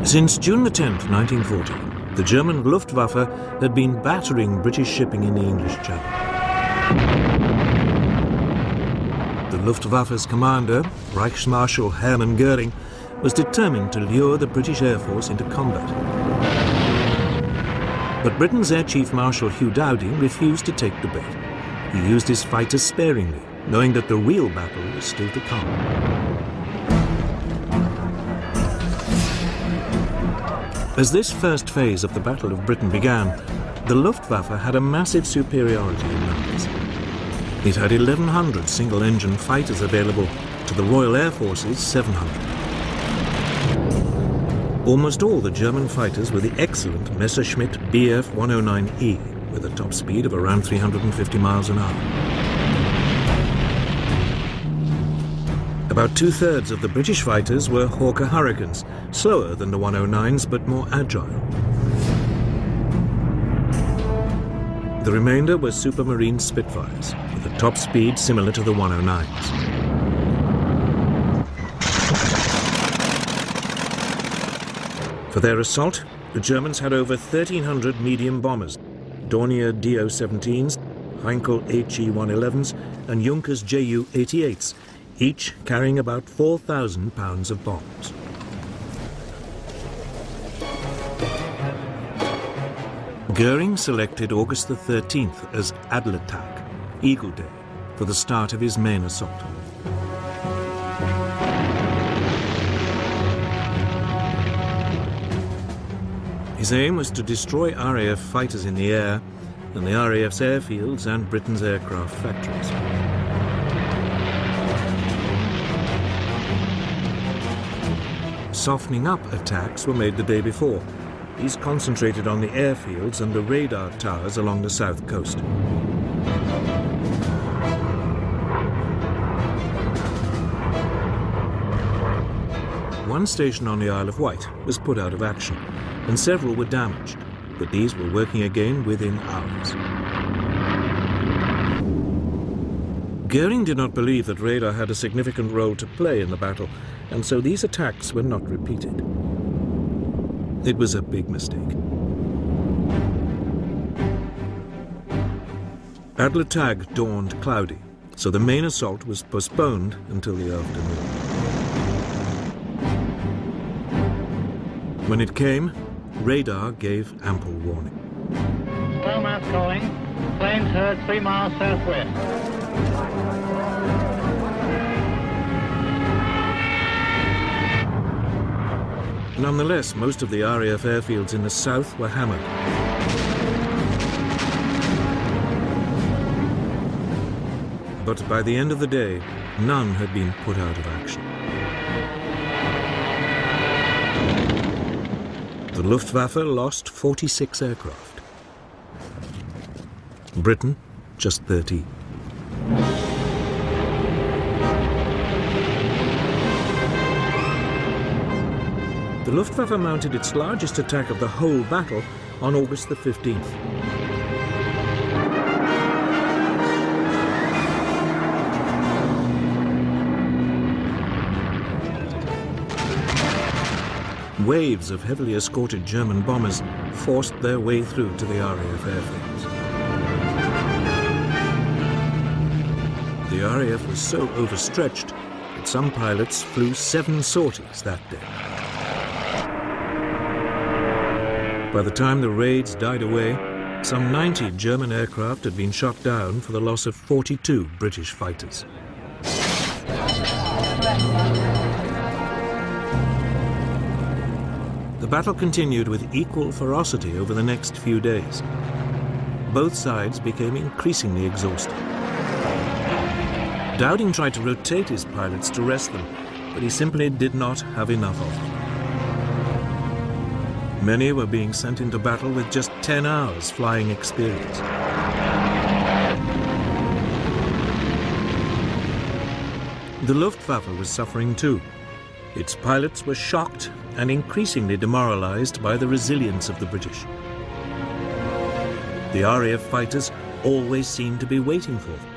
Since June the 10th, 1940, the German Luftwaffe had been battering British shipping in the English Channel. The Luftwaffe's commander, Reichsmarschall Hermann Göring, was determined to lure the British Air Force into combat. But Britain's Air Chief Marshal Hugh Dowding refused to take the bait. He used his fighters sparingly, knowing that the real battle was still to come. As this first phase of the Battle of Britain began, the Luftwaffe had a massive superiority in numbers. It had 1,100 single-engine fighters available to the Royal Air Force's 700. Almost all the German fighters were the excellent Messerschmitt Bf 109E, with a top speed of around 350 miles an hour. About two-thirds of the British fighters were Hawker Hurricanes, slower than the 109s but more agile. The remainder were Supermarine Spitfires, with a top speed similar to the 109s. For their assault, the Germans had over 1,300 medium bombers, Dornier Do-17s, Heinkel HE-111s and Junkers Ju-88s, each carrying about 4,000 pounds of bombs. Göring selected August the 13th as Adlertag, Eagle Day, for the start of his main assault. His aim was to destroy RAF fighters in the air and the RAF's airfields and Britain's aircraft factories. Softening up attacks were made the day before. These concentrated on the airfields and the radar towers along the south coast. One station on the Isle of Wight was put out of action, and several were damaged, but these were working again within hours. Göring did not believe that radar had a significant role to play in the battle, and so these attacks were not repeated. It was a big mistake. Adlertag dawned cloudy, so the main assault was postponed until the afternoon. When it came, radar gave ample warning. Slow-mass calling. Planes heard 3 miles southwest. Nonetheless, most of the RAF airfields in the south were hammered. But by the end of the day, none had been put out of action. The Luftwaffe lost 46 aircraft. Britain, just 13. The Luftwaffe mounted its largest attack of the whole battle on August the 15th. Waves of heavily escorted German bombers forced their way through to the RAF airfields. The RAF was so overstretched that some pilots flew 7 sorties that day. By the time the raids died away, some 90 German aircraft had been shot down for the loss of 42 British fighters. The battle continued with equal ferocity over the next few days. Both sides became increasingly exhausted. Dowding tried to rotate his pilots to rest them, but he simply did not have enough of them. Many were being sent into battle with just 10 hours flying experience. The Luftwaffe was suffering too. Its pilots were shocked and increasingly demoralized by the resilience of the British. The RAF fighters always seemed to be waiting for them.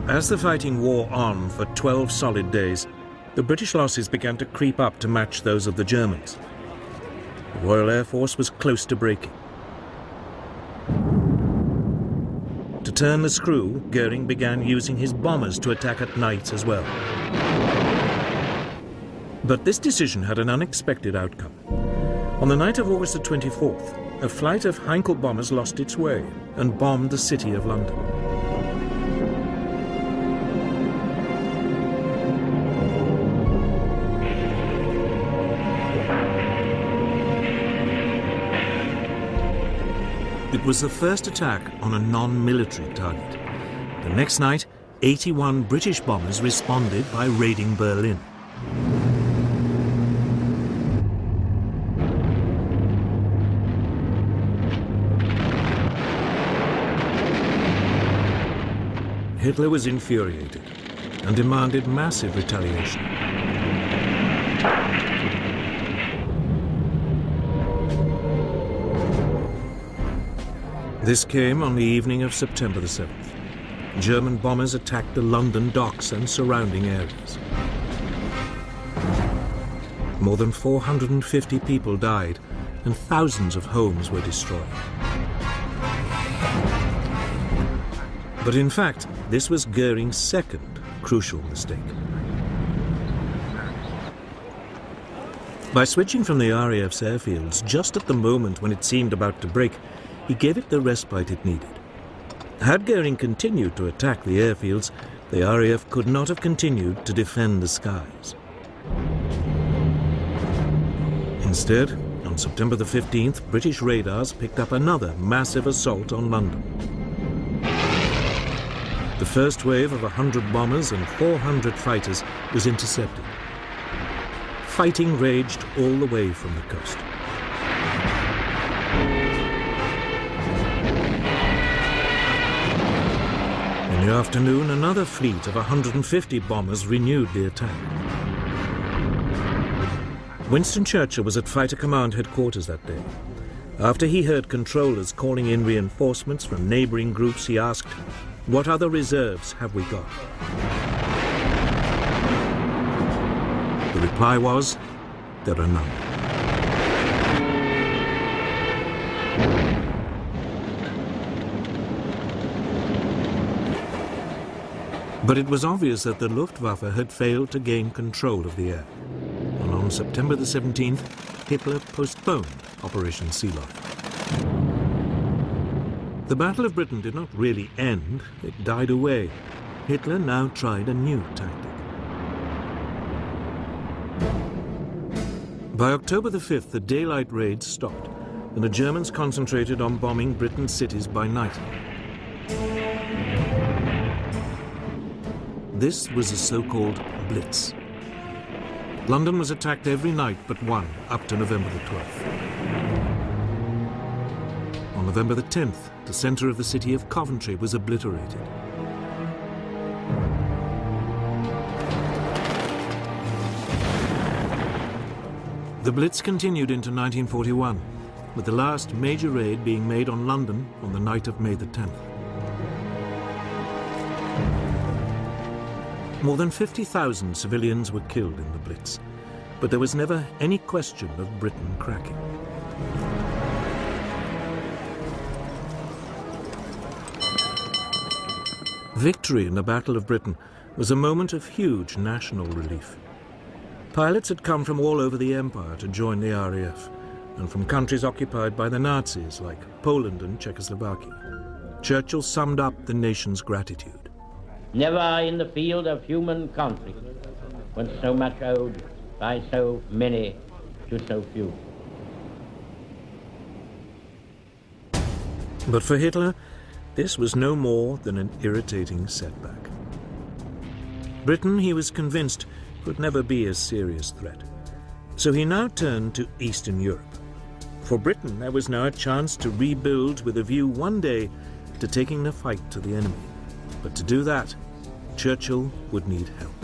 As the fighting wore on for 12 solid days, the British losses began to creep up to match those of the Germans. The Royal Air Force was close to breaking. To turn the screw, Goering began using his bombers to attack at night as well. But this decision had an unexpected outcome. On the night of August the 24th, a flight of Heinkel bombers lost its way and bombed the city of London. It was the first attack on a non-military target. The next night, 81 British bombers responded by raiding Berlin. Hitler was infuriated and demanded massive retaliation. This came on the evening of September the 7th. German bombers attacked the London docks and surrounding areas. More than 450 people died and thousands of homes were destroyed. But in fact, this was Goering's second crucial mistake. By switching from the RAF's airfields just at the moment when it seemed about to break, he gave it the respite it needed. Had Goering continued to attack the airfields, the RAF could not have continued to defend the skies. Instead, on September the 15th, British radars picked up another massive assault on London. The first wave of 100 bombers and 400 fighters was intercepted. Fighting raged all the way from the coast. In the afternoon, another fleet of 150 bombers renewed the attack. Winston Churchill was at Fighter Command headquarters that day. After he heard controllers calling in reinforcements from neighboring groups, he asked, "What other reserves have we got?" The reply was, "There are none." But it was obvious that the Luftwaffe had failed to gain control of the air. And on September the 17th, Hitler postponed Operation Sealoft. The Battle of Britain did not really end, it died away. Hitler now tried a new tactic. By October the 5th, the daylight raids stopped, and the Germans concentrated on bombing Britain's cities by night. This was the so-called Blitz. London was attacked every night but one, up to November the 12th. On November the 10th, the centre of the city of Coventry was obliterated. The Blitz continued into 1941, with the last major raid being made on London on the night of May the 10th. More than 50,000 civilians were killed in the Blitz, but there was never any question of Britain cracking. Victory in the Battle of Britain was a moment of huge national relief. Pilots had come from all over the empire to join the RAF, and from countries occupied by the Nazis like Poland and Czechoslovakia. Churchill summed up the nation's gratitude. Never in the field of human conflict was so much owed by so many to so few. But for Hitler, this was no more than an irritating setback. Britain, he was convinced, could never be a serious threat. So he now turned to Eastern Europe. For Britain, there was now a chance to rebuild with a view one day to taking the fight to the enemy. But to do that, Churchill would need help.